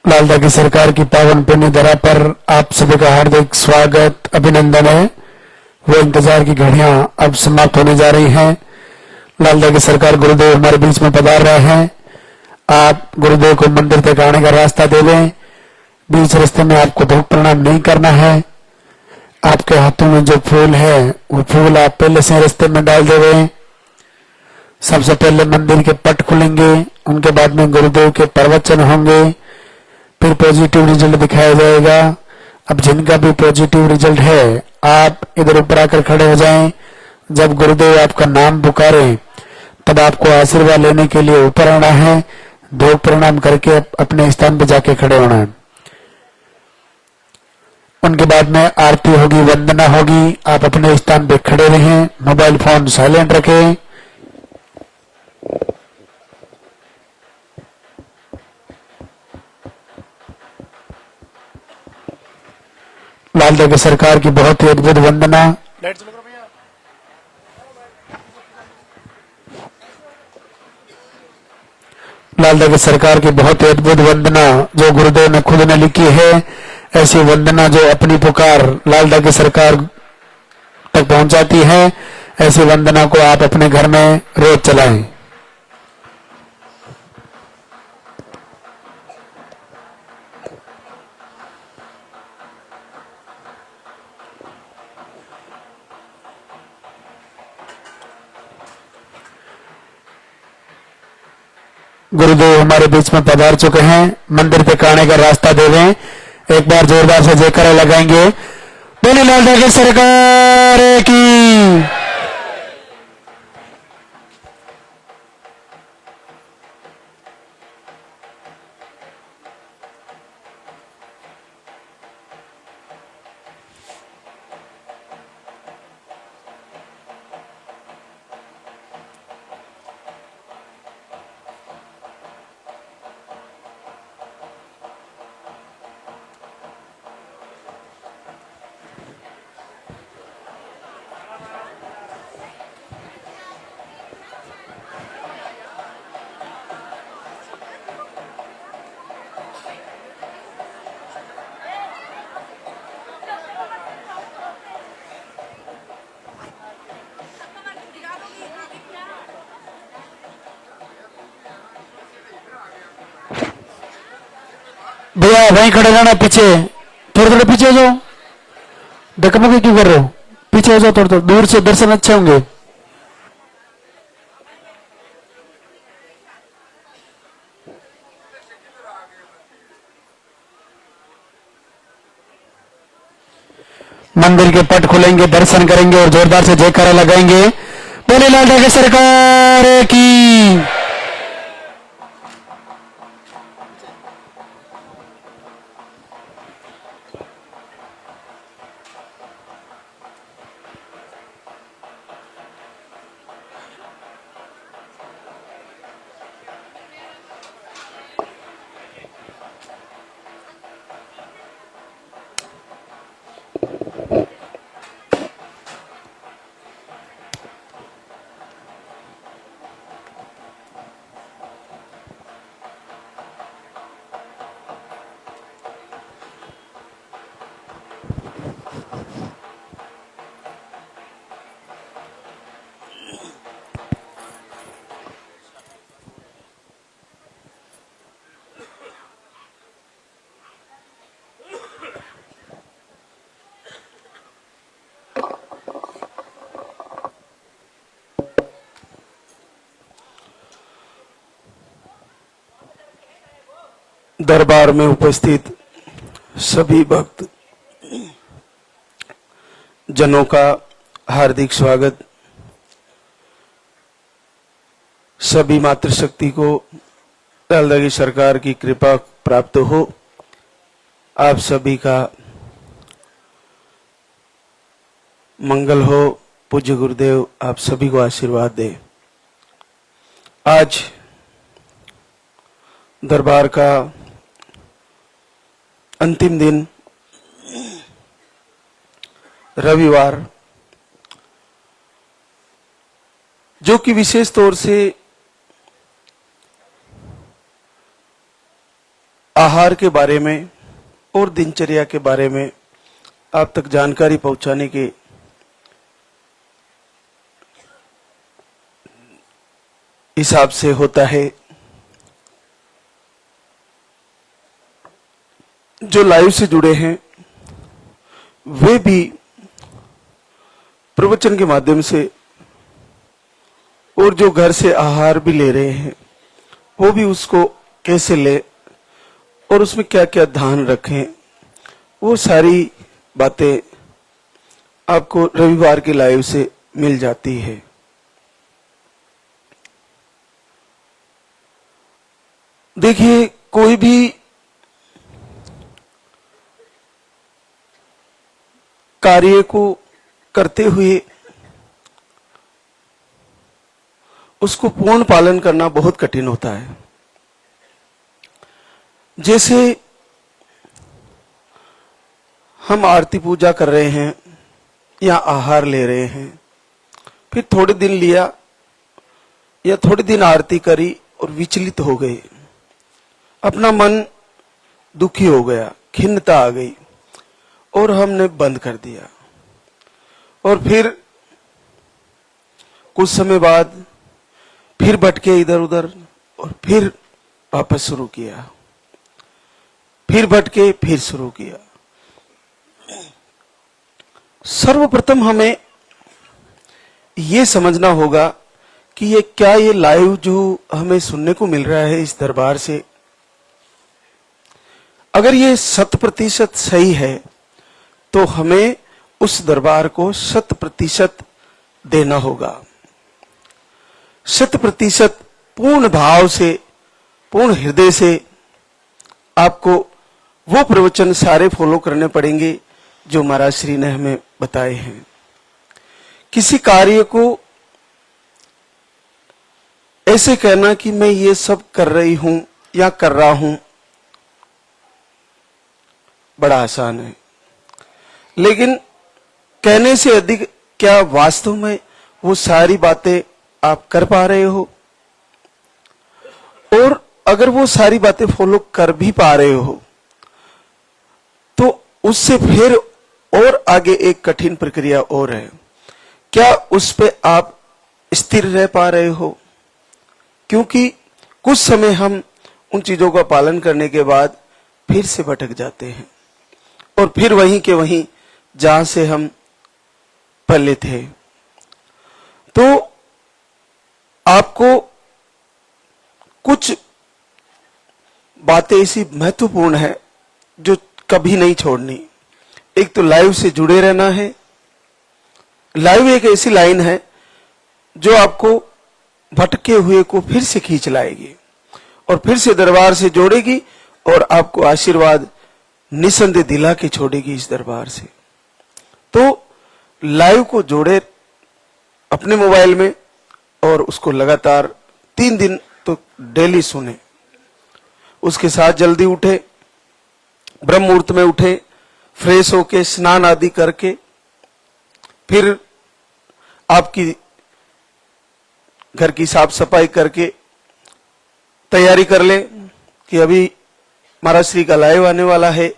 लालदा की सरकार की पावन पुण्य धरा पर आप सभी का हार्दिक स्वागत अभिनंदन है। वो इंतजार की घड़ियां अब समाप्त होने जा रही हैं। लालदा की सरकार गुरुदेव हमारे बीच में पधार रहे हैं। आप गुरुदेव को मंदिर तक आने का रास्ता दे दें। बीच रास्ते में आपको धूप प्रणाम नहीं करना है। आपके हाथों में जो फूल है वो फूल आप पहले से रास्ते में डाल दे रहे हैं। सबसे पहले मंदिर के पट खुलेंगे, उनके बाद में गुरुदेव के प्रवचन होंगे, फिर पॉजिटिव रिजल्ट दिखाया जाएगा। अब जिनका भी पॉजिटिव रिजल्ट है आप इधर ऊपर आकर खड़े हो जाएं। जब गुरुदेव आपका नाम पुकारे तब आपको आशीर्वाद लेने के लिए ऊपर आना है। धूप प्रणाम करके अपने स्थान पर जाके खड़े होना है। उनके बाद में आरती होगी, वंदना होगी। आप अपने स्थान पे खड़े रहें, मोबाइल फोन साइलेंट रखें। लालदा की सरकार की बहुत ही अद्भुत वंदना। लालदा की सरकार की बहुत ही अद्भुत वंदना जो गुरुदेव ने खुद ने लिखी है। ऐसी वंदना जो अपनी पुकार लालदा की सरकार तक पहुंचाती है, ऐसी वंदना को आप अपने घर में रोज चलाएं। गुरुदेव हमारे बीच में पधार चुके हैं। मंदिर तक आने का रास्ता दे दें। एक बार जोरदार से जयकारा लगाएंगे। बोले लालदा की सरकार की। भैया वहीं खड़े रहना, पीछे थोड़े थोड़े पीछे हो जाओ। डकमके क्यों कर रहे हो? पीछे हो जाओ, थोड़ा थोड़ा दूर से दर्शन अच्छे होंगे। मंदिर के पट खुलेंगे, दर्शन करेंगे और जोरदार से जयकारा लगाएंगे। बोले लालदा की सरकार की। दरबार में उपस्थित सभी भक्त जनों का हार्दिक स्वागत। सभी मातृशक्ति को लालदा की सरकार की कृपा प्राप्त हो। आप सभी का मंगल हो। पूज्य गुरुदेव आप सभी को आशीर्वाद दे। आज दरबार का अंतिम दिन रविवार, जो कि विशेष तौर से आहार के बारे में और दिनचर्या के बारे में आप तक जानकारी पहुंचाने के हिसाब से होता है। जो लाइव से जुड़े हैं वे भी प्रवचन के माध्यम से और जो घर से आहार भी ले रहे हैं वो भी उसको कैसे ले और उसमें क्या क्या ध्यान रखें, वो सारी बातें आपको रविवार के लाइव से मिल जाती है। देखिए, कोई भी कार्य को करते हुए उसको पूर्ण पालन करना बहुत कठिन होता है। जैसे हम आरती पूजा कर रहे हैं या आहार ले रहे हैं, फिर थोड़े दिन लिया या थोड़े दिन आरती करी और विचलित हो गए, अपना मन दुखी हो गया, खिन्नता आ गई और हमने बंद कर दिया। और फिर कुछ समय बाद फिर भटके इधर उधर और फिर वापस शुरू किया, फिर भटके फिर शुरू किया। सर्वप्रथम हमें ये समझना होगा कि ये लाइव जो हमें सुनने को मिल रहा है इस दरबार से, अगर ये 100% सही है तो हमें उस दरबार को 100% देना होगा। 100% पूर्ण भाव से, पूर्ण हृदय से आपको वो प्रवचन सारे फॉलो करने पड़ेंगे जो महाराज श्री ने हमें बताए हैं। किसी कार्य को ऐसे कहना कि मैं ये सब कर रही हूं या कर रहा हूं बड़ा आसान है, लेकिन कहने से अधिक क्या वास्तव में वो सारी बातें आप कर पा रहे हो? और अगर वो सारी बातें फॉलो कर भी पा रहे हो तो उससे फिर और आगे एक कठिन प्रक्रिया और है, क्या उस पे आप स्थिर रह पा रहे हो? क्योंकि कुछ समय हम उन चीजों का पालन करने के बाद फिर से भटक जाते हैं और फिर वहीं के वहीं जहां से हम पहले थे। तो आपको कुछ बातें ऐसी महत्वपूर्ण है जो कभी नहीं छोड़नी। एक तो लाइव से जुड़े रहना है। लाइव एक ऐसी लाइन है जो आपको भटके हुए को फिर से खींच लाएगी और फिर से दरबार से जोड़ेगी और आपको आशीर्वाद निसंदेह दिला के छोड़ेगी इस दरबार से। तो लाइव को जोड़े अपने मोबाइल में और उसको लगातार 3 दिन तो डेली सुने। उसके साथ जल्दी उठे, ब्रह्म मुहूर्त में उठे, फ्रेश होके स्नान आदि करके फिर आपकी घर की साफ सफाई करके तैयारी कर ले कि अभी महाराज श्री का लाइव आने वाला है,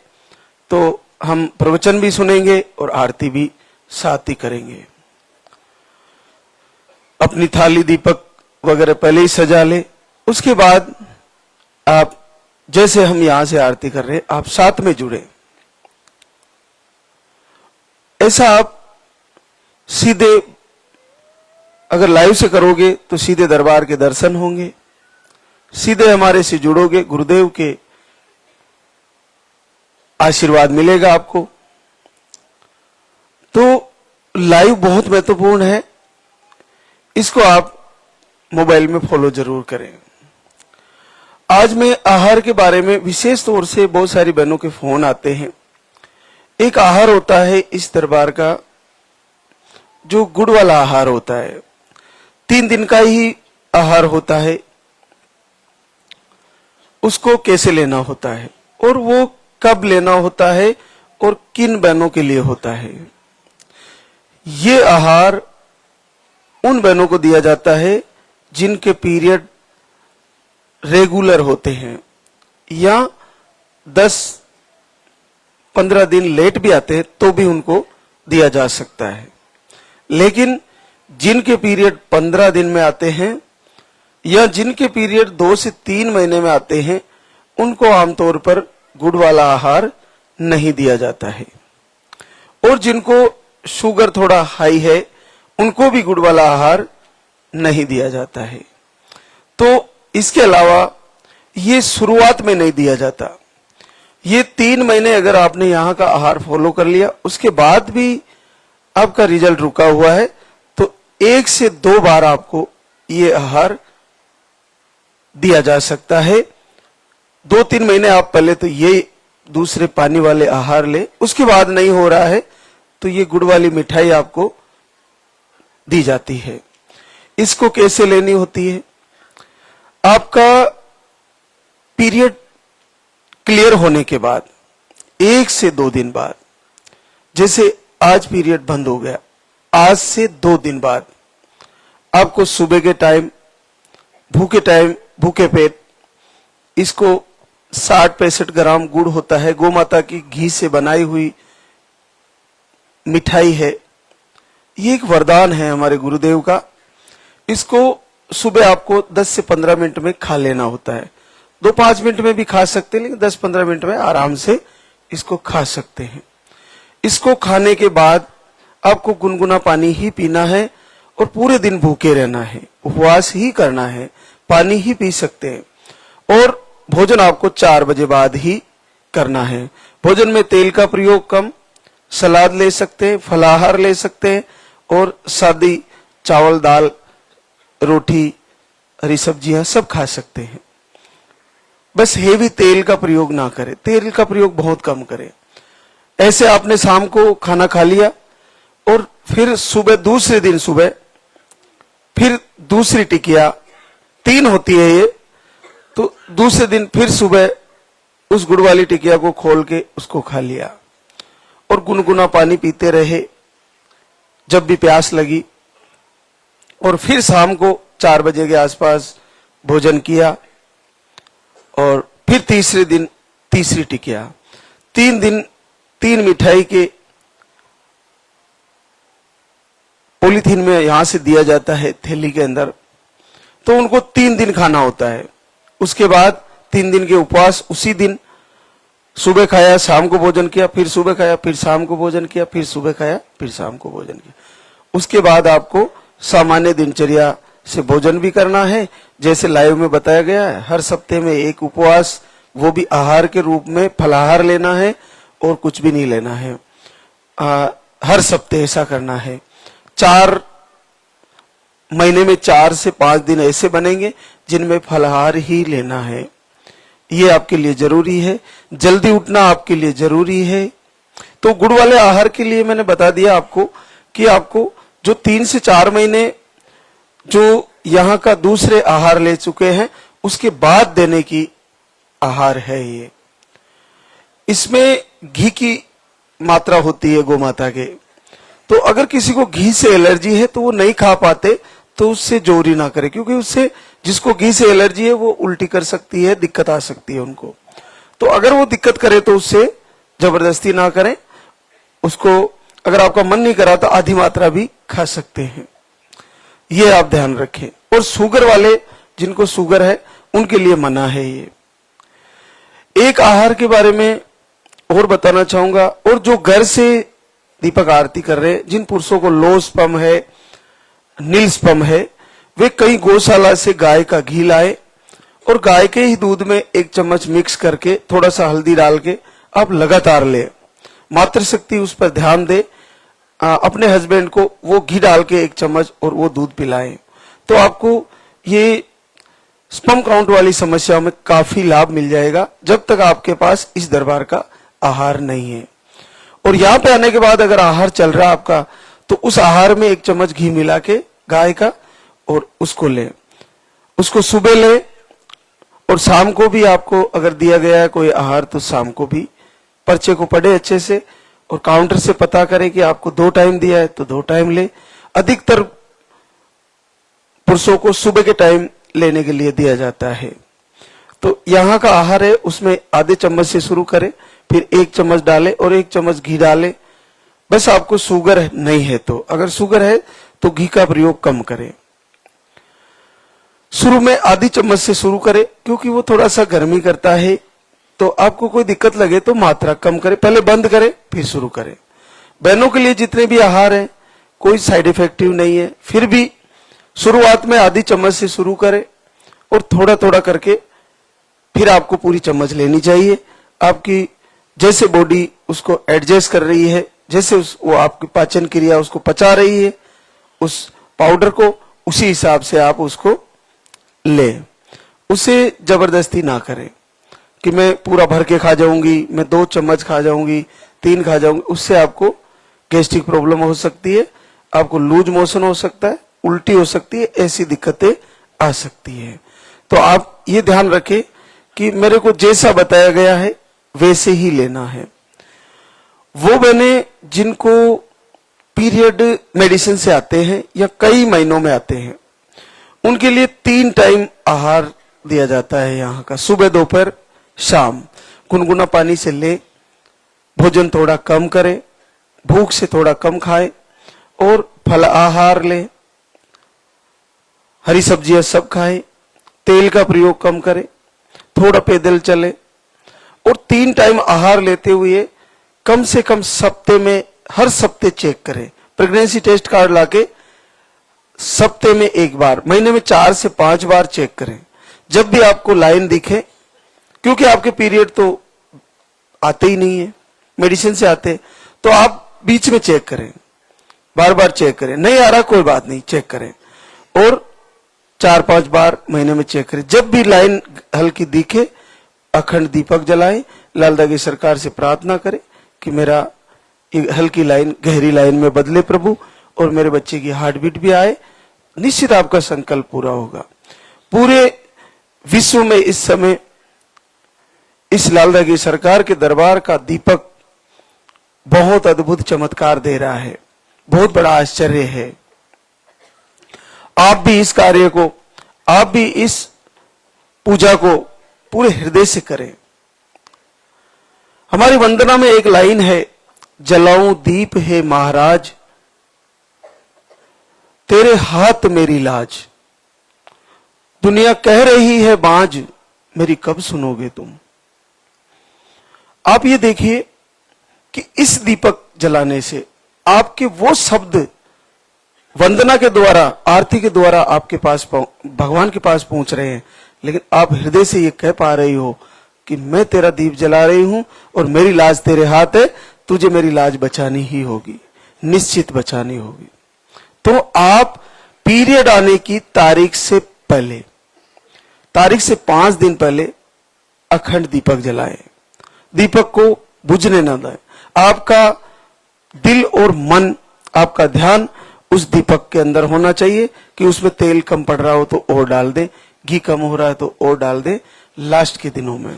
तो हम प्रवचन भी सुनेंगे और आरती भी साथ ही करेंगे। अपनी थाली दीपक वगैरह पहले ही सजा ले। उसके बाद आप जैसे हम यहां से आरती कर रहे हैं आप साथ में जुड़े। ऐसा आप सीधे अगर लाइव से करोगे तो सीधे दरबार के दर्शन होंगे, सीधे हमारे से जुड़ोगे, गुरुदेव के आशीर्वाद मिलेगा आपको। तो लाइव बहुत महत्वपूर्ण है, इसको आप मोबाइल में फॉलो जरूर करें। आज मैं आहार के बारे में विशेष तौर से बहुत सारी बहनों के फोन आते हैं। एक आहार होता है इस दरबार का जो गुड़ वाला आहार होता है, 3 दिन का ही आहार होता है। उसको कैसे लेना होता है और वो कब लेना होता है और किन बहनों के लिए होता है। ये आहार उन बहनों को दिया जाता है जिनके पीरियड रेगुलर होते हैं या 10-15 दिन लेट भी आते हैं तो भी उनको दिया जा सकता है। लेकिन जिनके पीरियड 15 दिन में आते हैं या जिनके पीरियड 2 से 3 महीने में आते हैं, उनको आमतौर पर गुड़ वाला आहार नहीं दिया जाता है। और जिनको शुगर थोड़ा हाई है, उनको भी गुड़ वाला आहार नहीं दिया जाता है। तो इसके अलावा ये शुरुआत में नहीं दिया जाता। ये 3 महीने अगर आपने यहाँ का आहार फॉलो कर लिया, उसके बाद भी आपका रिजल्ट रुका हुआ है, तो 1 से 2 बार आपको ये आहार दिया जा सकता है। 2-3 महीने आप पहले तो ये दूसरे पानी वाले आहार ले, उसके बाद नहीं हो रहा है तो ये गुड़ वाली मिठाई आपको दी जाती है। इसको कैसे लेनी होती है? आपका पीरियड क्लियर होने के बाद 1 से 2 दिन बाद, जैसे आज पीरियड बंद हो गया, आज से 2 दिन बाद आपको सुबह के टाइम भूखे पेट इसको 60-65 ग्राम गुड़ होता है, गौ माता की घी से बनाई हुई मिठाई है। ये एक वरदान है हमारे गुरुदेव का। इसको सुबह आपको 10 से 15 मिनट में खा लेना होता है। 2-5 मिनट में भी खा सकते हैं, लेकिन 10-15 मिनट में आराम से इसको खा सकते हैं। इसको खाने के बाद आपको गुनगुना पानी ही पीना है और पूरे दिन भूखे रहना है, उपवास ही करना है, पानी ही पी सकते हैं। और भोजन आपको 4 बजे बाद ही करना है। भोजन में तेल का प्रयोग कम, सलाद ले सकते हैं, फलाहार ले सकते हैं और सादी चावल, दाल, रोटी, हरी सब्जियां सब खा सकते हैं। बस हेवी तेल का प्रयोग ना करें, तेल का प्रयोग बहुत कम करें। ऐसे आपने शाम को खाना खा लिया और फिर सुबह, दूसरे दिन सुबह फिर दूसरी टिकिया, 3 होती है ये, तो दूसरे दिन फिर सुबह उस गुड़ वाली टिकिया को खोल के उसको खा लिया और गुनगुना पानी पीते रहे जब भी प्यास लगी। और फिर शाम को 4 बजे के आसपास भोजन किया और फिर तीसरे दिन तीसरी टिकिया। 3 दिन 3 मिठाई के पॉलीथीन में यहां से दिया जाता है थैली के अंदर, तो उनको 3 दिन खाना होता है। उसके बाद 3 दिन के उपवास, उसी दिन सुबह खाया, शाम को भोजन किया, फिर सुबह खाया, फिर शाम को भोजन किया, फिर सुबह खाया, फिर शाम को भोजन किया। उसके बाद आपको सामान्य दिनचर्या से भोजन भी करना है, जैसे लाइव में बताया गया है। हर सप्ताह में 1 उपवास, वो भी आहार के रूप में फलाहार लेना है और कुछ भी नहीं लेना है। हर सप्ताह ऐसा करना है। 4 महीने में 4 से 5 दिन ऐसे बनेंगे जिनमें फलाहार ही लेना है। ये आपके लिए जरूरी है। जल्दी उठना आपके लिए जरूरी है। तो गुड़ वाले आहार के लिए मैंने बता दिया आपको कि आपको जो 3 से 4 महीने जो यहाँ का दूसरे आहार ले चुके हैं, उसके बाद देने की आहार है ये। इसमें घी की मात्रा होती है गौ माता के, तो अगर किसी को घी से एलर्जी है तो वो नहीं खा पाते, तो उससे जोरी ना करे, क्योंकि उससे, जिसको घी से एलर्जी है वो उल्टी कर सकती है, दिक्कत आ सकती है उनको। तो अगर वो दिक्कत करे तो उससे जबरदस्ती ना करें। उसको अगर आपका मन नहीं करा तो आधी मात्रा भी खा सकते हैं, ये आप ध्यान रखें। और शुगर वाले, जिनको शुगर है, उनके लिए मना है ये। एक आहार के बारे में और बताना चाहूंगा, और जो घर से दीपक आरती कर रहे हैं, जिन पुरुषों को लो स्पर्म है, नील स्पर्म है, वे कहीं गौशाला से गाय का घी लाए और गाय के ही दूध में 1 चम्मच मिक्स करके थोड़ा सा हल्दी डाल के आप लगातार ले। मातृशक्ति उस पर ध्यान दे, अपने हस्बैंड को वो घी डाल के 1 चम्मच और वो दूध पिलाएं, तो आपको ये स्पर्म काउंट वाली समस्याओं में काफी लाभ मिल जाएगा, जब तक आपके पास इस दरबार का आहार नहीं है। और यहाँ पे आने के बाद अगर आहार चल रहा आपका, तो उस आहार में 1 चम्मच घी मिला के गाय का, और उसको ले, उसको सुबह ले, और शाम को भी आपको अगर दिया गया है कोई आहार तो शाम को भी पर्चे को पढ़े अच्छे से, और काउंटर से पता करें कि आपको 2 टाइम दिया है तो 2 टाइम ले। अधिकतर पुरुषों को सुबह के टाइम लेने के लिए दिया जाता है। तो यहाँ का आहार है, उसमें आधे चम्मच से शुरू करें, फिर 1 चम्मच डालें और 1 चम्मच घी डालें। बस आपको शुगर नहीं है तो, अगर शुगर है तो घी का प्रयोग कम करें। शुरू में आधी चम्मच से शुरू करें, क्योंकि वो थोड़ा सा गर्मी करता है, तो आपको कोई दिक्कत लगे तो मात्रा कम करें, पहले बंद करें फिर शुरू करें। बहनों के लिए जितने भी आहार हैं कोई साइड इफेक्टिव नहीं है, फिर भी शुरुआत में आधी चम्मच से शुरू करें और थोड़ा थोड़ा करके फिर आपको पूरी चम्मच लेनी चाहिए। आपकी जैसे बॉडी उसको एडजस्ट कर रही है, जैसे वो आपकी पाचन क्रिया उसको पचा रही है उस पाउडर को, उसी हिसाब से आप उसको ले। उसे जबरदस्ती ना करें कि मैं पूरा भर के खा जाऊंगी, मैं 2 चम्मच खा जाऊंगी, 3 खा जाऊंगी। उससे आपको गैस्ट्रिक प्रॉब्लम हो सकती है, आपको लूज मोशन हो सकता है, उल्टी हो सकती है, ऐसी दिक्कतें आ सकती है। तो आप ये ध्यान रखें कि मेरे को जैसा बताया गया है वैसे ही लेना है। वो बहने जिनको पीरियड मेडिसिन से आते हैं या कई महीनों में आते हैं, उनके लिए 3 टाइम आहार दिया जाता है यहाँ का, सुबह, दोपहर, शाम। गुनगुना पानी से ले, भोजन थोड़ा कम करें, भूख से थोड़ा कम खाएं और फल आहार लें, हरी सब्जियां सब खाएं, तेल का प्रयोग कम करें, थोड़ा पैदल चले और 3 टाइम आहार लेते हुए कम से कम सप्ते में, हर सप्ते चेक करें। प्रेगनेंसी टेस्ट कार्ड लाके सप्ते में 1 बार, महीने में 4 से 5 बार चेक करें। जब भी आपको लाइन दिखे, क्योंकि आपके पीरियड तो आते ही नहीं है, मेडिसिन से आते, तो आप बीच में चेक करें, बार बार चेक करें। नहीं आ रहा कोई बात नहीं, चेक करें और 4-5 बार महीने में चेक करें। जब भी लाइन हल्की दिखे, अखंड दीपक जलाएं, लाल दागी सरकार से प्रार्थना करें कि मेरा हल्की लाइन गहरी लाइन में बदले प्रभु, और मेरे बच्चे की हार्ट बीट भी आए। निश्चित आपका संकल्प पूरा होगा। पूरे विश्व में इस समय इस लाल दागी सरकार के दरबार का दीपक बहुत अद्भुत चमत्कार दे रहा है, बहुत बड़ा आश्चर्य है। आप भी इस कार्य को, आप भी इस पूजा को पूरे हृदय से करें। हमारी वंदना में एक लाइन है, जलाऊं दीप है महाराज, तेरे हाथ मेरी लाज। दुनिया कह रही है बाज, मेरी कब सुनोगे तुम। आप ये देखिए कि इस दीपक जलाने से आपके वो शब्द वंदना के द्वारा, आरती के द्वारा आपके पास, भगवान के पास पहुंच रहे हैं, लेकिन आप हृदय से ये कह पा रही हो कि मैं तेरा दीप जला रही हूं और मेरी लाज तेरे हाथ है, तुझे मेरी लाज बचानी ही होगी, निश्चित बचानी होगी। तो आप पीरियड आने की तारीख से पहले, तारीख से 5 दिन पहले अखंड दीपक जलाएं, दीपक को बुझने ना दें। आपका दिल और मन, आपका ध्यान उस दीपक के अंदर होना चाहिए कि उसमें तेल कम पड़ रहा हो तो और डाल दें, घी कम हो रहा है तो और डाल दें लास्ट के दिनों में।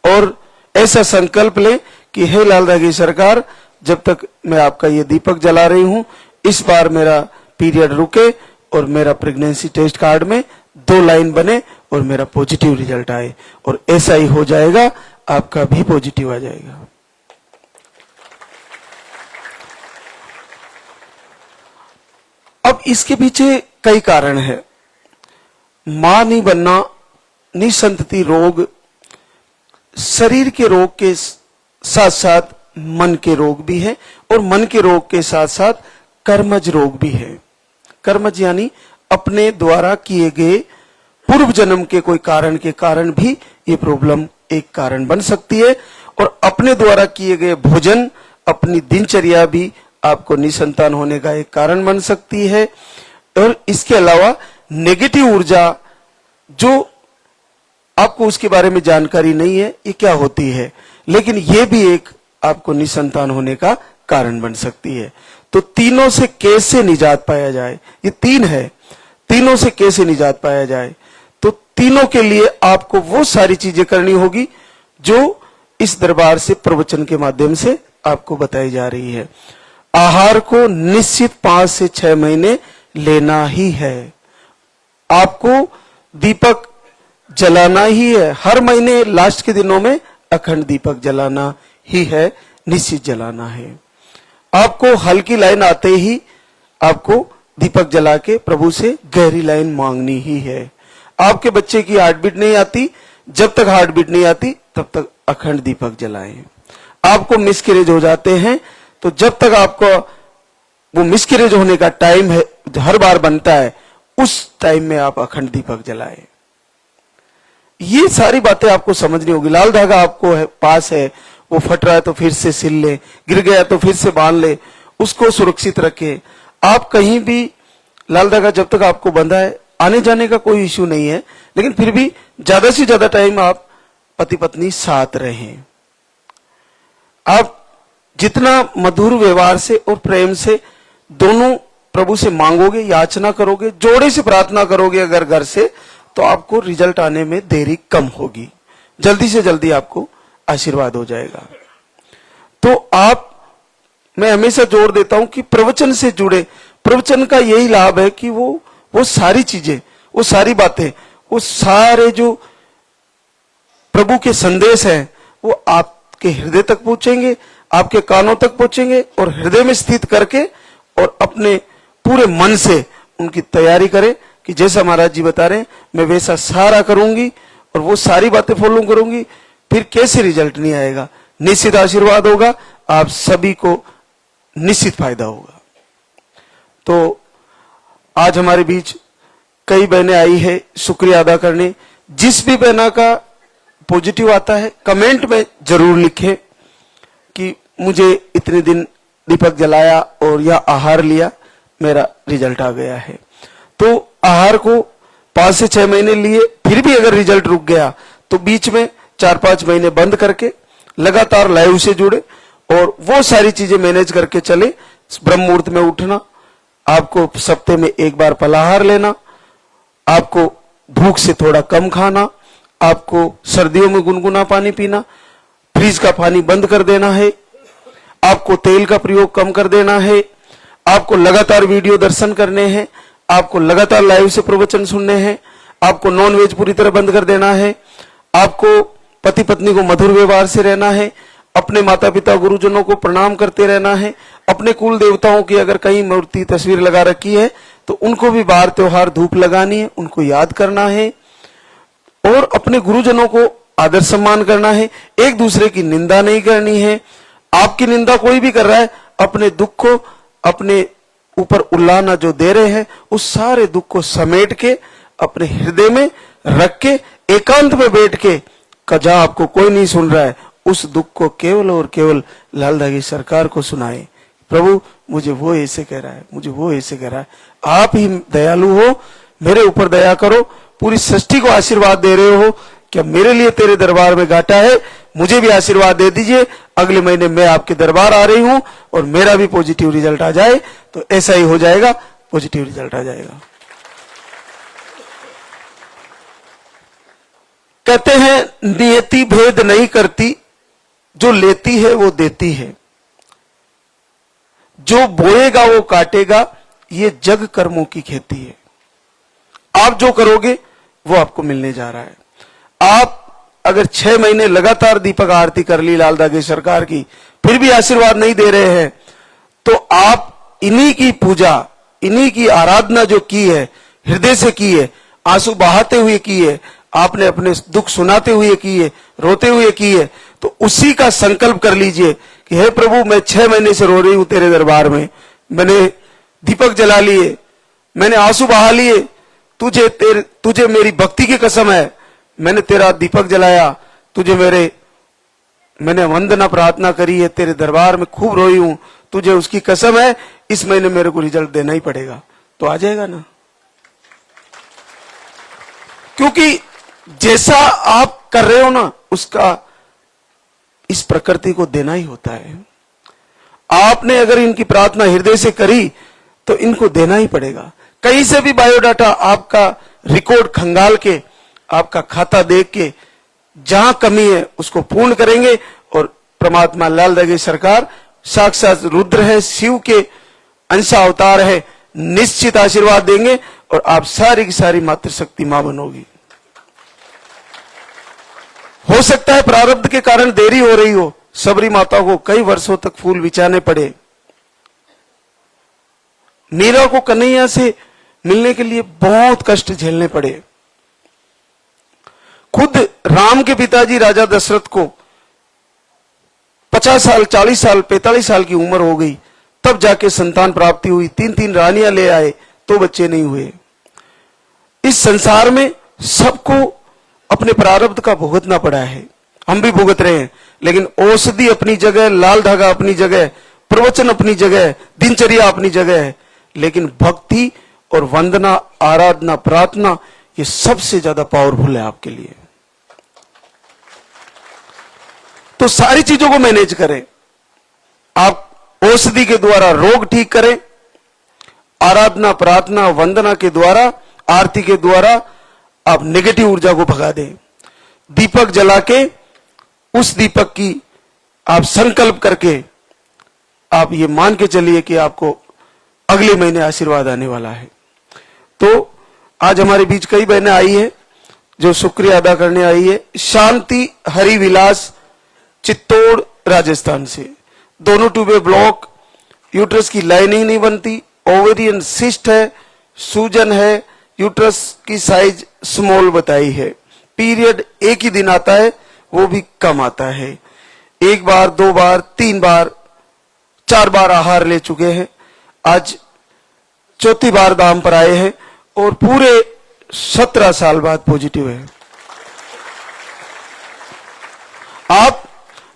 और ऐसा संकल्प लें कि हे लाल दागी सरकार, जब तक मैं आपका ये दीपक जला रही हूं, इस बार मेरा पीरियड रुके और मेरा प्रेगनेंसी टेस्ट कार्ड में 2 लाइन बने और मेरा पॉजिटिव रिजल्ट आए। और ऐसा ही हो जाएगा, आपका भी पॉजिटिव आ जाएगा। अब इसके पीछे कई कारण है। मां नहीं बनना, निसंतति रोग, शरीर के रोग के साथ साथ मन के रोग भी है, और मन के रोग के साथ साथ कर्मज रोग भी है। कर्मज यानी अपने द्वारा किए गए पूर्व जन्म के कोई कारण के कारण भी ये प्रॉब्लम एक कारण बन सकती है। और अपने द्वारा किए गए भोजन, अपनी दिनचर्या भी आपको निसंतान होने का एक कारण बन सकती है। और इसके अलावा नेगेटिव ऊर्जा, जो आपको उसके बारे में जानकारी नहीं है ये क्या होती है, लेकिन ये भी एक आपको निसंतान होने का कारण बन सकती है। तो तीनों से कैसे निजात पाया जाए, ये 3 है, तीनों से कैसे निजात पाया जाए। तो तीनों के लिए आपको वो सारी चीजें करनी होगी जो इस दरबार से प्रवचन के माध्यम से आपको बताई जा रही है। आहार को निश्चित 5 से 6 महीने लेना ही है। आपको दीपक जलाना ही है। हर महीने लास्ट के दिनों में अखंड दीपक जलाना ही है, निश्चित जलाना है। आपको हल्की लाइन आते ही आपको दीपक जला के प्रभु से गहरी लाइन मांगनी ही है। आपके बच्चे की हार्ट बीट नहीं आती, जब तक हार्ट बीट नहीं आती तब तक अखंड दीपक जलाएं। आपको मिसकैरेज हो जाते हैं तो जब तक आपको वो मिसकैरेज होने का टाइम है, हर बार बनता है, उस टाइम में आप अखंड दीपक जलाएं। ये सारी बातें आपको समझनी होगी। लाल धागा आपको पास है, वो फट रहा है तो फिर से सिल ले, गिर गया तो फिर से बांध ले, उसको सुरक्षित रखे। आप कहीं भी लाल धागा जब तक आपको बंधा है, आने जाने का कोई इश्यू नहीं है, लेकिन फिर भी ज्यादा से ज्यादा टाइम आप पति पत्नी साथ रहें। आप जितना मधुर व्यवहार से और प्रेम से दोनों प्रभु से मांगोगे, याचना करोगे, जोड़े से प्रार्थना करोगे अगर घर से, तो आपको रिजल्ट आने में देरी कम होगी, जल्दी से जल्दी आपको आशीर्वाद हो जाएगा। तो मैं हमेशा जोर देता हूं कि प्रवचन से जुड़े। प्रवचन का यही लाभ है कि वो सारी चीजें, वो सारी बातें, वो सारे जो प्रभु के संदेश हैं, वो आपके हृदय तक पहुंचेंगे, आपके कानों तक पहुंचेंगे, और हृदय में स्थित करके और अपने पूरे मन से उनकी तैयारी करें कि जैसा महाराज जी बता रहे हैं मैं वैसा सारा करूंगी और वो सारी बातें फॉलो करूंगी। फिर कैसे रिजल्ट नहीं आएगा, निश्चित आशीर्वाद होगा, आप सभी को निश्चित फायदा होगा। तो आज हमारे बीच कई बहनें आई है शुक्रिया अदा करने। जिस भी बहना का पॉजिटिव आता है कमेंट में जरूर लिखें कि मुझे इतने दिन दीपक जलाया और या आहार लिया, मेरा रिजल्ट आ गया है। तो आहार को 5 से 6 महीने लिए, फिर भी अगर रिजल्ट रुक गया तो बीच में 4-5 महीने बंद करके लगातार लाइव से जुड़े और वो सारी चीजें मैनेज करके चले। ब्रह्म मुहूर्त में उठना, आपको सप्ताह में 1 बार फलाहार लेना, आपको भूख से थोड़ा कम खाना, आपको सर्दियों में गुनगुना पानी पीना, फ्रिज का पानी बंद कर देना है, आपको तेल का प्रयोग कम कर देना है, आपको लगातार वीडियो दर्शन करने हैं, आपको लगातार लाइव से प्रवचन सुनने हैं, आपको नॉन वेज पूरी तरह बंद कर देना है, आपको पति पत्नी को मधुर व्यवहार से रहना है, अपने माता पिता गुरुजनों को प्रणाम करते रहना है, अपने कुल देवताओं की अगर कहीं मूर्ति तस्वीर लगा रखी है तो उनको भी बार त्योहार धूप लगानी है, उनको याद करना है, और अपने गुरुजनों को आदर सम्मान करना है, एक दूसरे की निंदा नहीं करनी है। आपकी निंदा कोई भी कर रहा है, अपने दुख को अपने ऊपर उल्लाना जो दे रहे हैं, उस सारे दुख को समेट के अपने हृदय में रख के एकांत में बैठ के, जहां आपको कोई नहीं सुन रहा है, उस दुख को केवल और केवल लाल धागे सरकार को सुनाए। प्रभु मुझे वो ऐसे कह रहा है, मुझे वो ऐसे कह रहा है, आप ही दयालु हो, मेरे ऊपर दया करो। पूरी सृष्टि को आशीर्वाद दे रहे हो, क्या मेरे लिए तेरे दरबार में घाटा है, मुझे भी आशीर्वाद दे दीजिए। अगले महीने मैं आपके दरबार आ रही हूं और मेरा भी पॉजिटिव रिजल्ट आ जाए, तो ऐसा ही हो जाएगा, पॉजिटिव रिजल्ट आ जाएगा। कहते हैं नियति भेद नहीं करती, जो लेती है वो देती है, जो बोएगा वो काटेगा, ये जग कर्मों की खेती है। आप जो करोगे वो आपको मिलने जा रहा है। आप अगर 6 महीने लगातार दीपक आरती कर ली लाल धागे सरकार की, फिर भी आशीर्वाद नहीं दे रहे हैं, तो आप इन्हीं की पूजा, इन्हीं की आराधना जो की है, हृदय से की है, आंसू बहाते हुए की है, आपने अपने दुख सुनाते हुए की है, रोते हुए की है, तो उसी का संकल्प कर लीजिए कि हे प्रभु मैं 6 महीने से रो रही हूं तेरे दरबार में, मैंने दीपक जला लिए, मैंने आंसू बहा लिए, तुझे मेरी भक्ति की कसम है, मैंने तेरा दीपक जलाया, मैंने वंदना प्रार्थना करी है, तेरे दरबार में खूब रोई हूं, तुझे उसकी कसम है, इस महीने मेरे को रिजल्ट देना ही पड़ेगा। तो आ जाएगा ना, क्योंकि जैसा आप कर रहे हो ना, उसका इस प्रकृति को देना ही होता है। आपने अगर इनकी प्रार्थना हृदय से करी तो इनको देना ही पड़ेगा। कहीं से भी बायोडाटा आपका रिकॉर्ड खंगाल के, आपका खाता देख के, जहां कमी है उसको पूर्ण करेंगे, और परमात्मा लाल धागे सरकार साक्षात रुद्र है, शिव के अंश अवतार है, निश्चित आशीर्वाद देंगे और आप सारी की सारी मातृशक्ति मां बनोगी। हो सकता है प्रारब्ध के कारण देरी हो रही हो, सबरी माता को कई वर्षों तक फूल बिछाने पड़े, मीरा को कन्हैया से मिलने के लिए बहुत कष्ट झेलने पड़े, खुद राम के पिताजी राजा दशरथ को 50 साल, 40 साल, 45 साल की उम्र हो गई, तब जाके संतान प्राप्ति हुई। 3-3 रानियां ले आए तो बच्चे नहीं हुए। इस संसार में सबको अपने प्रारब्ध का भुगतना पड़ा है, हम भी भुगत रहे हैं, लेकिन औषधि अपनी जगह, लाल धागा अपनी जगह, प्रवचन अपनी जगह, दिनचर्या अपनी जगह है, लेकिन भक्ति और वंदना, आराधना, प्रार्थना ये सबसे ज्यादा पावरफुल है आपके लिए। तो सारी चीजों को मैनेज करें। आप औषधि के द्वारा रोग ठीक करें, आराधना, प्रार्थना, वंदना के द्वारा, आरती के द्वारा आप नेगेटिव ऊर्जा को भगा दें। दीपक जला के उस दीपक की आप संकल्प करके आप ये मान के चलिए कि आपको अगले महीने आशीर्वाद आने वाला है। तो आज हमारे बीच कई बहनें आई है जो शुक्रिया अदा करने आई है। शांति हरिविलास चित्तौड़ राजस्थान से, दोनों ट्यूबे ब्लॉक, यूट्रस की लाइनिंग नहीं बनती, ओवेरियन सिस्ट है, सूजन है, यूट्रस की साइज स्मॉल बताई है, पीरियड एक ही दिन आता है वो भी कम आता है, 1 बार 2 बार 3 बार 4 बार आहार ले चुके हैं, आज 4थी बार दाम पर आए हैं और पूरे 17 साल बाद पॉजिटिव है। आप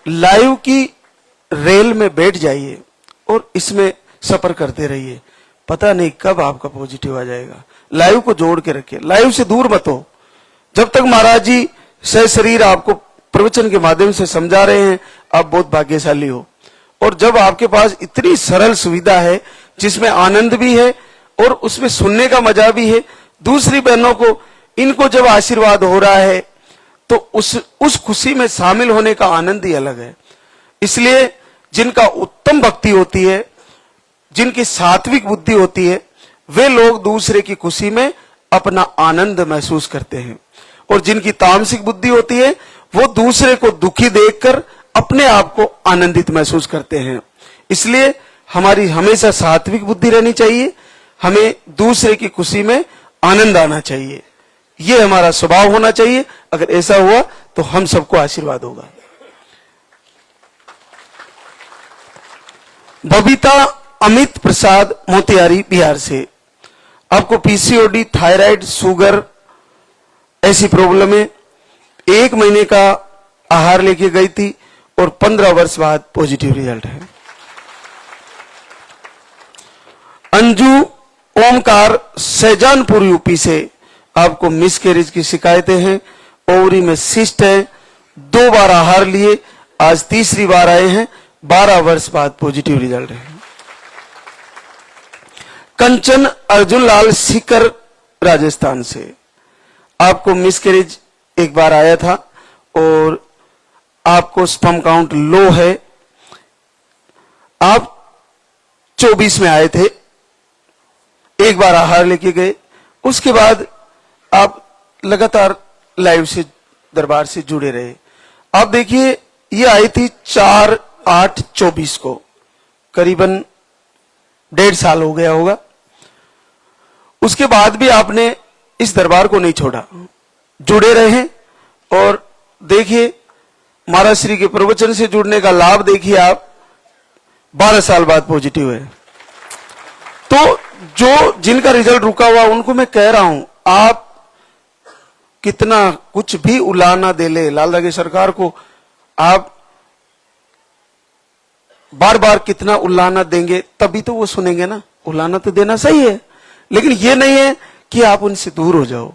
लाइव की रेल में बैठ जाइए और इसमें सफर करते रहिए, पता नहीं कब आपका पॉजिटिव आ जाएगा। लाइव को जोड़ के रखिए, लाइव से दूर मत हो। जब तक महाराज जी सशरीर आपको प्रवचन के माध्यम से समझा रहे हैं, आप बहुत भाग्यशाली हो। और जब आपके पास इतनी सरल सुविधा है जिसमें आनंद भी है और उसमें सुनने का मजा भी है, दूसरी बहनों को इनको जब आशीर्वाद हो रहा है तो उस खुशी में शामिल होने का आनंद ही अलग है। इसलिए जिनका उत्तम भक्ति होती है, जिनकी सात्विक बुद्धि होती है, वे लोग दूसरे की खुशी में अपना आनंद महसूस करते हैं, और जिनकी तामसिक बुद्धि होती है वो दूसरे को दुखी देखकर अपने आप को आनंदित महसूस करते हैं। इसलिए हमारी हमेशा सात्विक बुद्धि रहनी चाहिए, हमें दूसरे की खुशी में आनंद आना चाहिए, ये हमारा स्वभाव होना चाहिए। अगर ऐसा हुआ तो हम सबको आशीर्वाद होगा। बबीता अमित प्रसाद मोतिहारी बिहार से, आपको पीसीओडी, थायराइड, शुगर ऐसी प्रॉब्लम है, 1 महीने का आहार लेके गई थी और 15 वर्ष बाद पॉजिटिव रिजल्ट है। अंजू ओमकार सैजानपुर यूपी से, आपको मिसकैरेज की शिकायतें हैं, ओवरी में सिस्ट है, 2 बार आहार लिए, आज 3री बार आए हैं, 12 वर्ष बाद पॉजिटिव रिजल्ट है। कंचन अर्जुन लाल सीकर राजस्थान से, आपको मिसकैरेज 1 बार आया था और आपको स्पर्म काउंट लो है, आप 24 में आए थे, 1 बार आहार लेके गए, उसके बाद आप लगातार लाइव से दरबार से जुड़े रहे। आप देखिए ये आई थी 4/8/24 को, करीबन 1.5 साल हो गया होगा। उसके बाद भी आपने इस दरबार को नहीं छोड़ा, जुड़े रहे। और देखिए महाराज श्री के प्रवचन से जुड़ने का लाभ देखिए आप, 12 साल बाद पॉजिटिव है। तो जो जिनका रिजल्ट रुका हुआ उनको मैं कह रहा हूं, आप कितना कुछ भी उलाना दे ले लाल धागे सरकार को, आप बार बार कितना उलाना देंगे तभी तो वो सुनेंगे ना। उलाना तो देना सही है, लेकिन ये नहीं है कि आप उनसे दूर हो जाओ,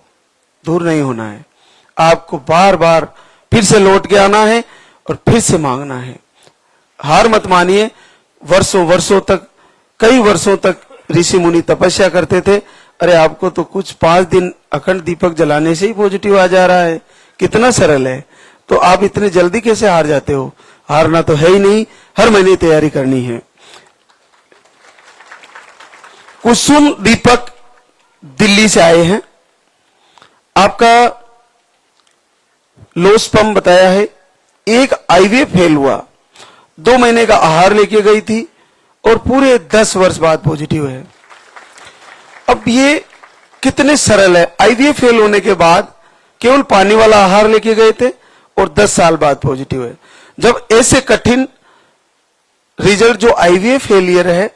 दूर नहीं होना है। आपको बार बार फिर से लौट के आना है और फिर से मांगना है। हार मत मानिए। वर्षों वर्षों तक, कई वर्षों तक ऋषि मुनि तपस्या करते थे, अरे आपको तो कुछ 5 दिन अखंड दीपक जलाने से ही पॉजिटिव आ जा रहा है, कितना सरल है। तो आप इतने जल्दी कैसे हार जाते हो? हारना तो है ही नहीं, हर महीने तैयारी करनी है। कुसुम दीपक दिल्ली से आए हैं, आपका लो स्पर्म बताया है, एक आईवीएफ फेल हुआ, 2 महीने का आहार लेके गई थी और पूरे 10 वर्ष बाद पॉजिटिव है। अब ये कितने सरल है, आईवीएफ फेल होने के बाद केवल पानी वाला आहार लेके गए थे और 10 साल बाद पॉजिटिव है। जब ऐसे कठिन रिजल्ट जो आईवीएफ फेलियर है,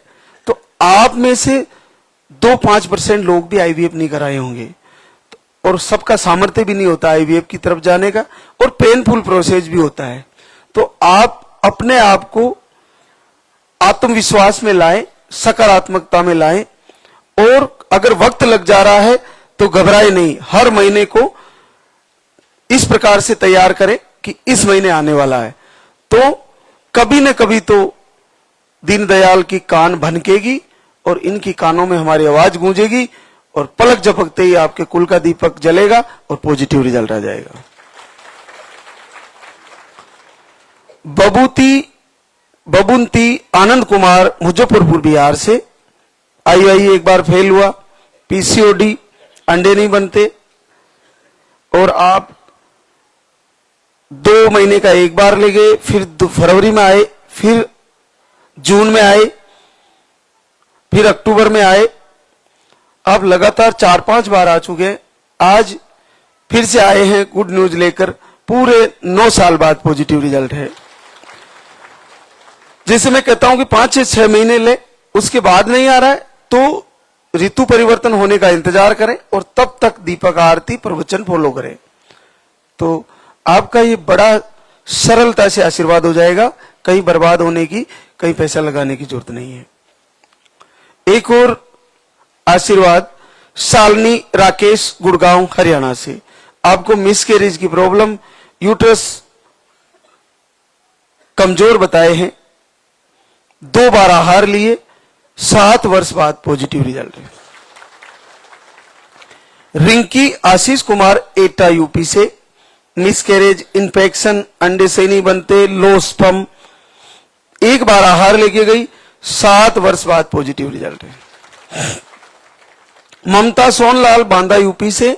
तो आप में से 2-5% लोग भी आईवीएफ नहीं कराए होंगे, और सबका सामर्थ्य भी नहीं होता आईवीएफ की तरफ जाने का, और पेनफुल प्रोसेस भी होता है। तो आप अपने आप को आत्मविश्वास में लाएं, सकारात्मकता में लाएं, और अगर वक्त लग जा रहा है तो घबराए नहीं। हर महीने को इस प्रकार से तैयार करें कि इस महीने आने वाला है, तो कभी न कभी तो दीनदयाल की कान भनकेगी और इनकी कानों में हमारी आवाज गूंजेगी, और पलक झपकते ही आपके कुल का दीपक जलेगा और पॉजिटिव रिजल्ट आ जाएगा। बबुंती आनंद कुमार मुजफ्फरपुर बिहार से, आईआई एक बार फेल हुआ, पीसीओडी, अंडे नहीं बनते, और आप 2 महीने का एक बार ले गए, फिर फरवरी में आए, फिर जून में आए, फिर अक्टूबर में आए, आप लगातार 4-5 बार आ चुके हैं। आज फिर से आए हैं गुड न्यूज लेकर, पूरे 9 साल बाद पॉजिटिव रिजल्ट है। जैसे मैं कहता हूं कि 5 से 6 महीने ले, उसके बाद नहीं आ रहा है तो ऋतु परिवर्तन होने का इंतजार करें, और तब तक दीपक आरती प्रवचन फॉलो करें, तो आपका ये बड़ा सरलता से आशीर्वाद हो जाएगा। कहीं बर्बाद होने की, कहीं पैसा लगाने की जरूरत नहीं है। एक और आशीर्वाद शालिनी राकेश, गुड़गांव हरियाणा से, आपको मिसकैरेज की प्रॉब्लम, यूट्रस कमजोर बताए हैं, 2 बार आहार लिए, 7 वर्ष बाद पॉजिटिव रिजल्ट है। रिंकी आशीष कुमार एटा यूपी से, मिसकैरेज, इन्फेक्शन, अंडे से नहीं बनते, लो स्पर्म, 1 बार आहार लेके गई, 7 वर्ष बाद पॉजिटिव रिजल्ट है। ममता सोनलाल बांदा यूपी से,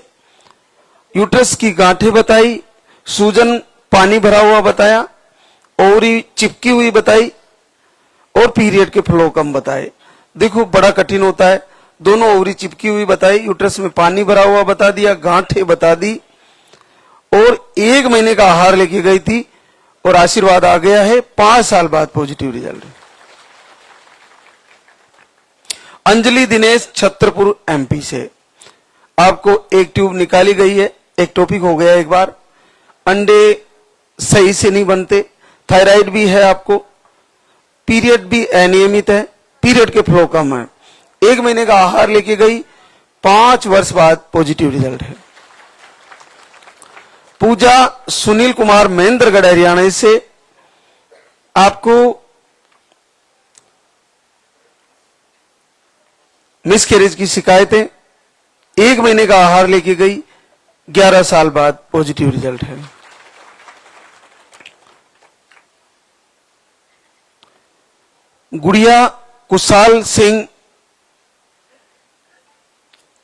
यूट्रस की गांठें बताई, सूजन पानी भरा हुआ बताया, ओवरी चिपकी हुई बताई, और पीरियड के फ्लो कम बताए। देखो बड़ा कठिन होता है, दोनों ओवरी चिपकी हुई बताई, यूट्रस में पानी भरा हुआ बता दिया, गांठें बता दी, और 1 महीने का आहार लेके गई थी, और आशीर्वाद आ गया है। 5 साल बाद पॉजिटिव रिजल्ट है। अंजलि दिनेश छतरपुर एमपी से, आपको एक ट्यूब निकाली गई है, एक टॉपिक हो गया एक बार, अंडे सही से नहीं बनते, थायराइड भी है आपको, पीरियड भी अनियमित है, पीरियड के फ्लो कम है, 1 महीने का आहार लेके गई, 5 वर्ष बाद पॉजिटिव रिजल्ट है। पूजा सुनील कुमार महेंद्रगढ़ हरियाणा से, आपको मिसकैरेज की शिकायतें, 1 महीने का आहार लेके गई, 11 साल बाद पॉजिटिव रिजल्ट है। गुड़िया कुशाल सिंह,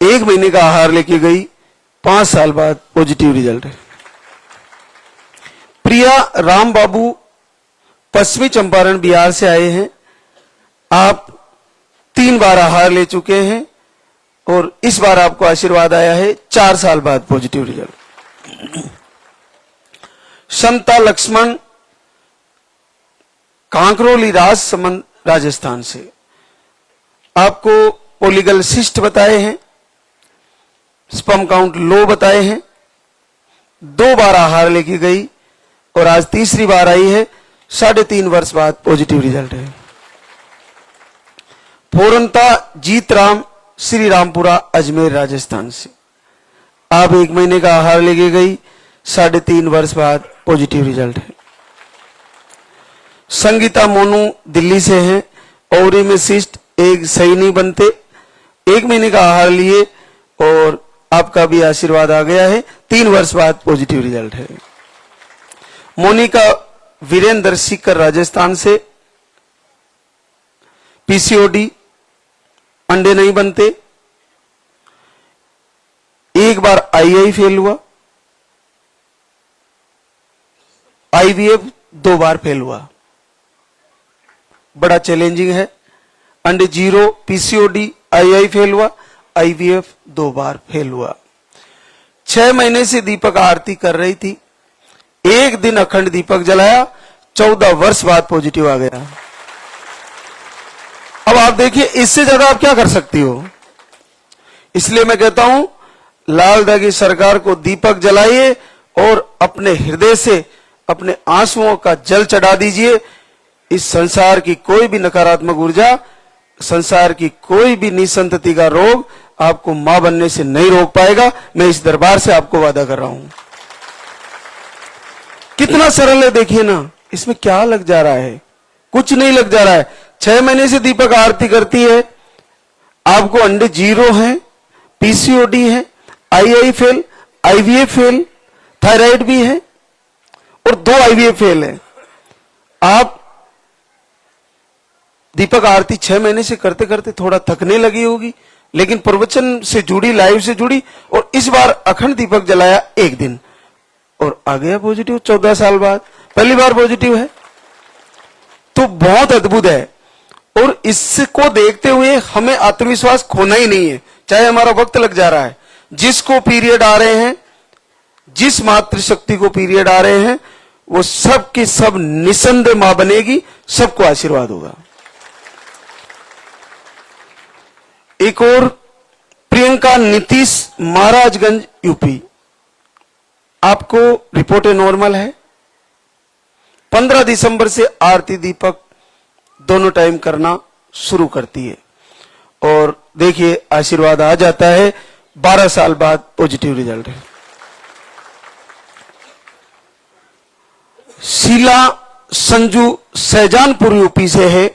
1 महीने का आहार लेके गई, 5 साल बाद पॉजिटिव रिजल्ट है। प्रिया राम बाबू पश्चिमी चंपारण बिहार से आए हैं, आप 3 बार आहार ले चुके हैं, और इस बार आपको आशीर्वाद आया है, 4 साल बाद पॉजिटिव रिजल्ट। समता लक्ष्मण कांकरोली राजसमंद राजस्थान से, आपको पोलिगल सिस्ट बताए हैं, स्पर्म काउंट लो बताए हैं, 2 बार आहार लेके गई, और आज 3री बार आई है, 3.5 वर्ष बाद पॉजिटिव रिजल्ट है। फोरनता जीत राम श्री रामपुरा अजमेर राजस्थान से, आप 1 महीने का आहार लेके गई, 3.5 वर्ष बाद पॉजिटिव रिजल्ट है। संगीता मोनू दिल्ली से हैं, ओवरी में सिस्ट, एग सही नहीं बनते, 1 महीने का आहार लिए, और आपका भी आशीर्वाद आ गया है, 3 वर्ष बाद पॉजिटिव रिजल्ट है। मोनिका वीरेंद्र सीकर राजस्थान से, पीसीओडी, अंडे नहीं बनते, 1 बार आईआई फेल हुआ, आईवीएफ 2 बार फेल हुआ, बड़ा चैलेंजिंग है। अंडे 0 पीसीओडी आई फेल हुआ, आईवीएफ 2 बार फेल हुआ। 6 महीने से दीपक आरती कर रही थी, एक दिन अखंड दीपक जलाया, 14 वर्ष बाद पॉजिटिव आ गया। अब आप देखिए, इससे ज्यादा आप क्या कर सकती हो। इसलिए मैं कहता हूं, लाल दागी सरकार को दीपक जलाइए और अपने हृदय से अपने आंसुओं का जल चढ़ा दीजिए। इस संसार की कोई भी नकारात्मक ऊर्जा, संसार की कोई भी निसंतति का रोग आपको मां बनने से नहीं रोक पाएगा। मैं इस दरबार से आपको वादा कर रहा हूं। कितना सरल है देखिए ना, इसमें क्या लग जा रहा है, कुछ नहीं लग जा रहा है। 6 महीने से दीपक आरती करती है, आपको अंडे 0 हैं, पीसीओडी है, आई फेल, आईवीएफ फेल, थायराइड भी है और 2 आईवीएफ फेल है। आप दीपक आरती 6 महीने से करते करते थोड़ा थकने लगी होगी, लेकिन प्रवचन से जुड़ी, लाइव से जुड़ी, और इस बार अखंड दीपक जलाया एक दिन और आ गया पॉजिटिव 14 साल बाद, पहली बार पॉजिटिव है। तो बहुत अद्भुत है। और इसको देखते हुए हमें आत्मविश्वास खोना ही नहीं है, चाहे हमारा वक्त लग जा रहा है। जिसको पीरियड आ रहे हैं, जिस मातृशक्ति को पीरियड आ रहे हैं, वो सब की सब निसंदेह मां बनेगी, सबको आशीर्वाद होगा। एक और, प्रियंका नीतीश, महाराजगंज यूपी, आपको रिपोर्टें नॉर्मल है। 15 दिसंबर से आरती दीपक दोनों टाइम करना शुरू करती है और देखिए आशीर्वाद आ जाता है। 12 साल बाद पॉजिटिव रिजल्ट है। शीला संजू सहजानपुर यूपी से है।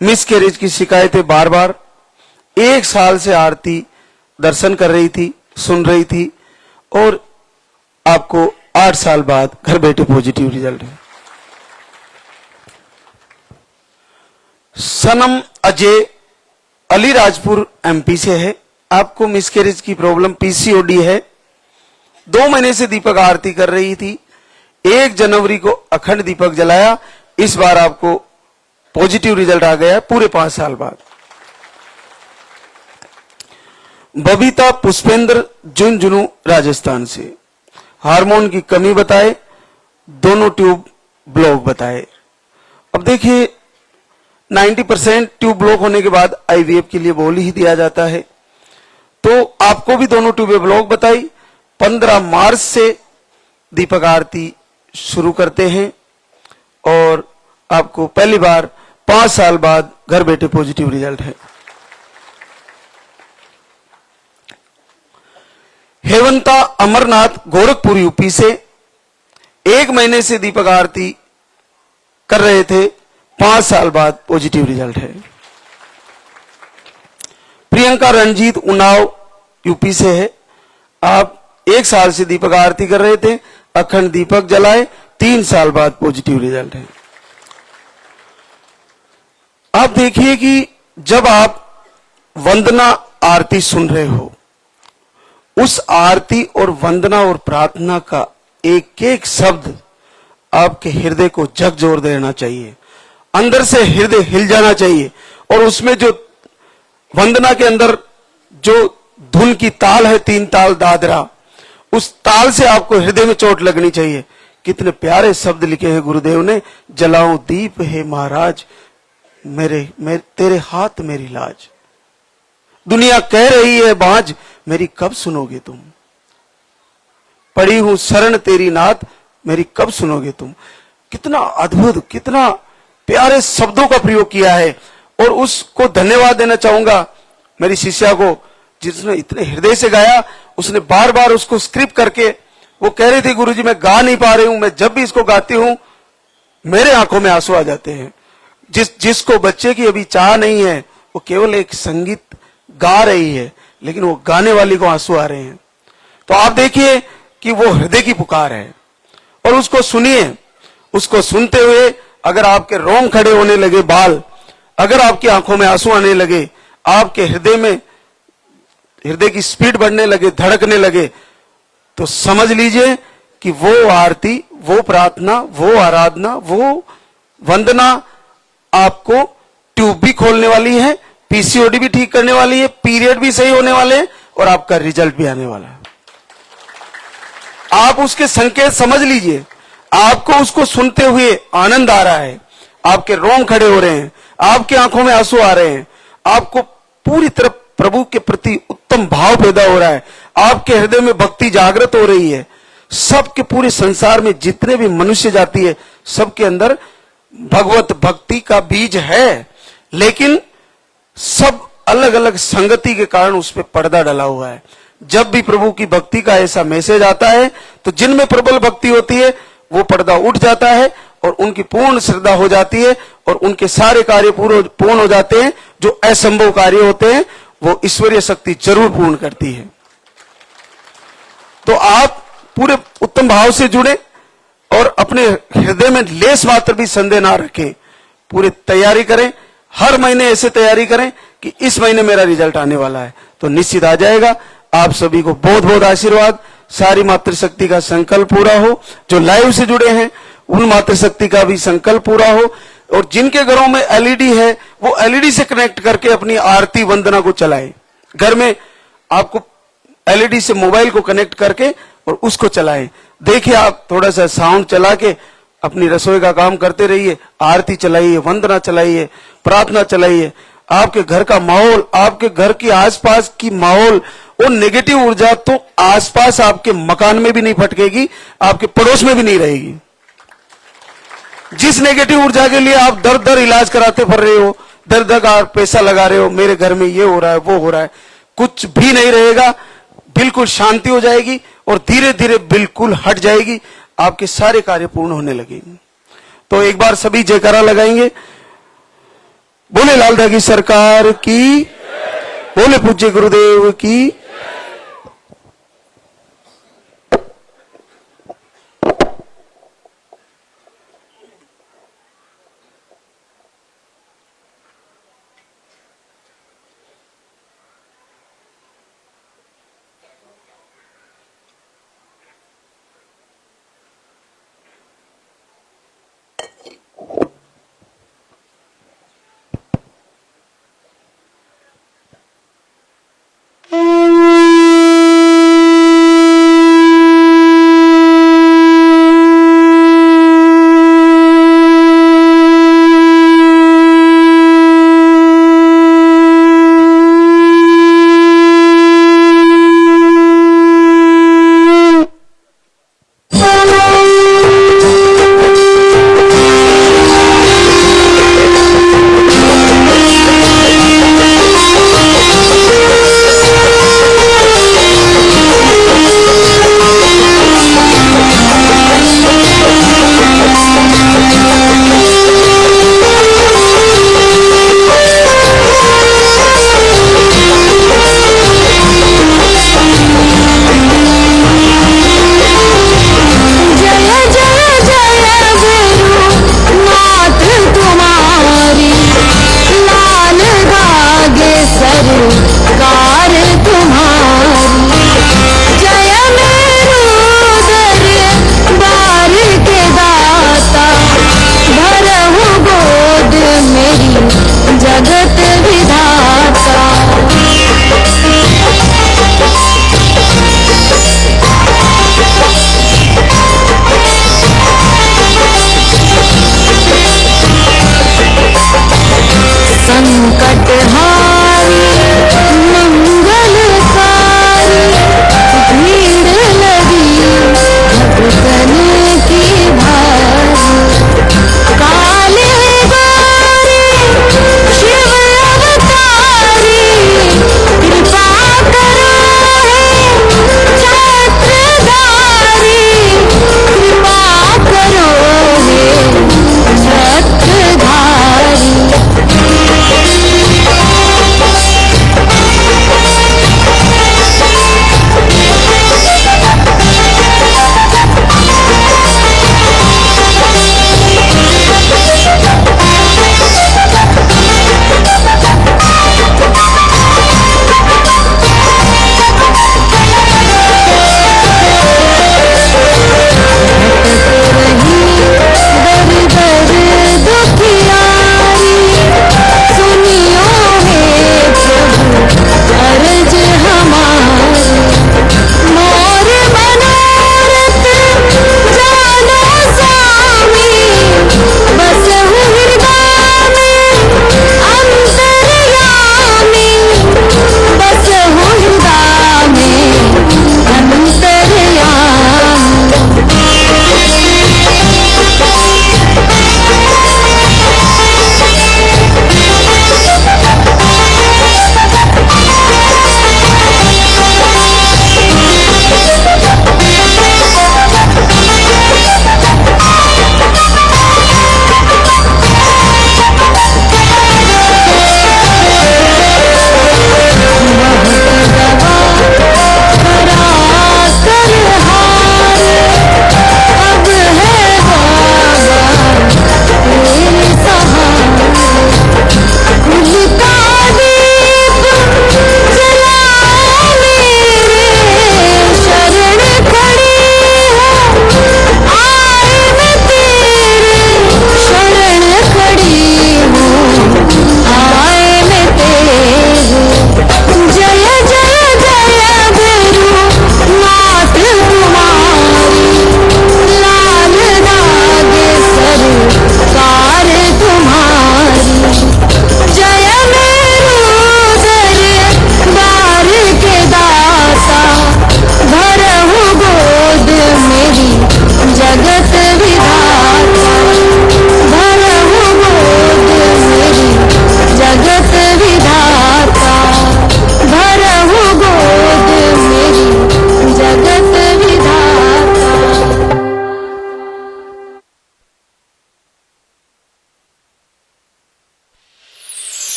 मिसकैरेज की शिकायतें बार बार, 1 साल से आरती दर्शन कर रही थी, सुन रही थी और आपको 8 साल बाद घर बैठे पॉजिटिव रिजल्ट है। सनम अजय अलीराजपुर एमपी से है। आपको मिसकैरेज की प्रॉब्लम, पीसीओडी है। 2 महीने से दीपक आरती कर रही थी, 1 जनवरी को अखंड दीपक जलाया, इस बार आपको पॉजिटिव रिजल्ट आ गया पूरे 5 साल बाद। बबीता पुष्पेंद्र झुंझुनू राजस्थान से, हार्मोन की कमी बताए, दोनों ट्यूब ब्लॉक बताए। अब देखिए 90% ट्यूब ब्लॉक होने के बाद आईवीएफ के लिए बोल ही दिया जाता है, तो आपको भी दोनों ट्यूबें ब्लॉक बताई। 15 मार्च से दीपक आरती शुरू करते हैं और आपको पहली बार 5 साल बाद घर बैठे पॉजिटिव रिजल्ट है। हेवंता अमरनाथ गोरखपुर यूपी से, 1 महीने से दीपक आरती कर रहे थे, 5 साल बाद पॉजिटिव रिजल्ट है। प्रियंका रंजीत उन्नाव यूपी से है। आप 1 साल से दीपक आरती कर रहे थे, अखंड दीपक जलाए, 3 साल बाद पॉजिटिव रिजल्ट है। आप देखिए कि जब आप वंदना आरती सुन रहे हो, उस आरती और वंदना और प्रार्थना का एक एक शब्द आपके हृदय को झकझोर देना चाहिए, अंदर से हृदय हिल जाना चाहिए। और उसमें जो वंदना के अंदर जो धुन की ताल है, 3 ताल दादरा, उस ताल से आपको हृदय में चोट लगनी चाहिए। कितने प्यारे शब्द लिखे हैं गुरुदेव ने, जलाऊं दीप है महाराज, मेरे तेरे हाथ मेरी लाज, दुनिया कह रही है बाज, मेरी कब सुनोगे तुम, पड़ी हूं शरण तेरी नाथ, मेरी कब सुनोगे तुम। कितना अद्भुत, कितना प्यारे शब्दों का प्रयोग किया है। और उसको धन्यवाद देना चाहूंगा मेरी शिष्या को, जिसने इतने हृदय से गाया। उसने बार बार उसको स्क्रिप्ट करके, वो कह रही थी गुरुजी मैं गा नहीं पा रही हूं, मैं जब भी इसको गाती हूं मेरे आंखों में आंसू आ जाते हैं। जिसको बच्चे की अभी चाह नहीं है, वो केवल एक संगीत गा रही है, लेकिन वो गाने वाली को आंसू आ रहे हैं। तो आप देखिए कि वो हृदय की पुकार है और उसको सुनिए। उसको सुनते हुए अगर आपके रोम खड़े होने लगे, बाल, अगर आपकी आंखों में आंसू आने लगे, आपके हृदय में हृदय की स्पीड बढ़ने लगे, धड़कने लगे, तो समझ लीजिए कि वो आरती, वो प्रार्थना, वो आराधना, वो वंदना आपको ट्यूब भी खोलने वाली है, पीसीओडी भी ठीक करने वाली है, पीरियड भी सही होने वाले हैं और आपका रिजल्ट भी आने वाला है। आप उसके संकेत समझ लीजिए। आपको उसको सुनते हुए आनंद आ रहा है, आपके रोंग खड़े हो रहे हैं, आपकी आंखों में आंसू आ रहे हैं, आपको पूरी तरह प्रभु के प्रति उत्तम भाव पैदा हो रहा है, आपके हृदय में भक्ति जागृत हो रही है। सबके पूरे संसार में जितने भी मनुष्य जाति है, सबके अंदर भगवत भक्ति का बीज है, लेकिन सब अलग अलग संगति के कारण उस पर पर्दा डला हुआ है। जब भी प्रभु की भक्ति का ऐसा मैसेज आता है तो जिनमें प्रबल भक्ति होती है वो पर्दा उठ जाता है और उनकी पूर्ण श्रद्धा हो जाती है और उनके सारे कार्य पूर्ण हो जाते हैं। जो असंभव कार्य होते हैं वो ईश्वरीय शक्ति जरूर पूर्ण करती है। तो आप पूरे उत्तम भाव से जुड़े और अपने हृदय में लेस मात्र भी संदेह ना रखें, पूरी तैयारी करें। हर महीने ऐसे तैयारी करें कि इस महीने मेरा रिजल्ट आने वाला है, तो निश्चित आ जाएगा। आप सभी को बहुत बहुत आशीर्वाद। सारी मातृशक्ति का संकल्प पूरा हो। जो लाइव से जुड़े हैं उन मातृशक्ति का भी संकल्प पूरा हो। और जिनके घरों में एलईडी है वो एलईडी से कनेक्ट करके अपनी आरती वंदना को चलाएं। घर में आपको एलईडी से मोबाइल को कनेक्ट करके और उसको चलाएं। देखिए, आप थोड़ा सा साउंड चला के अपनी रसोई का काम करते रहिए, आरती चलाइए, वंदना चलाइए, प्रार्थना चलाइए। आपके घर का माहौल, आपके घर की आसपास की माहौल, वो नेगेटिव ऊर्जा तो आसपास आपके मकान में भी नहीं फटकेगी, आपके पड़ोस में भी नहीं रहेगी। जिस नेगेटिव ऊर्जा के लिए आप दर दर इलाज कराते फिर रहे हो, दर दर का पैसा लगा रहे हो, मेरे घर में ये हो रहा है वो हो रहा है, कुछ भी नहीं रहेगा। बिल्कुल शांति हो जाएगी और धीरे धीरे बिल्कुल हट जाएगी, आपके सारे कार्य पूर्ण होने लगेंगे। तो एक बार सभी जयकारा लगाएंगे। बोले लाल दागी सरकार की, बोले पूज्य गुरुदेव की।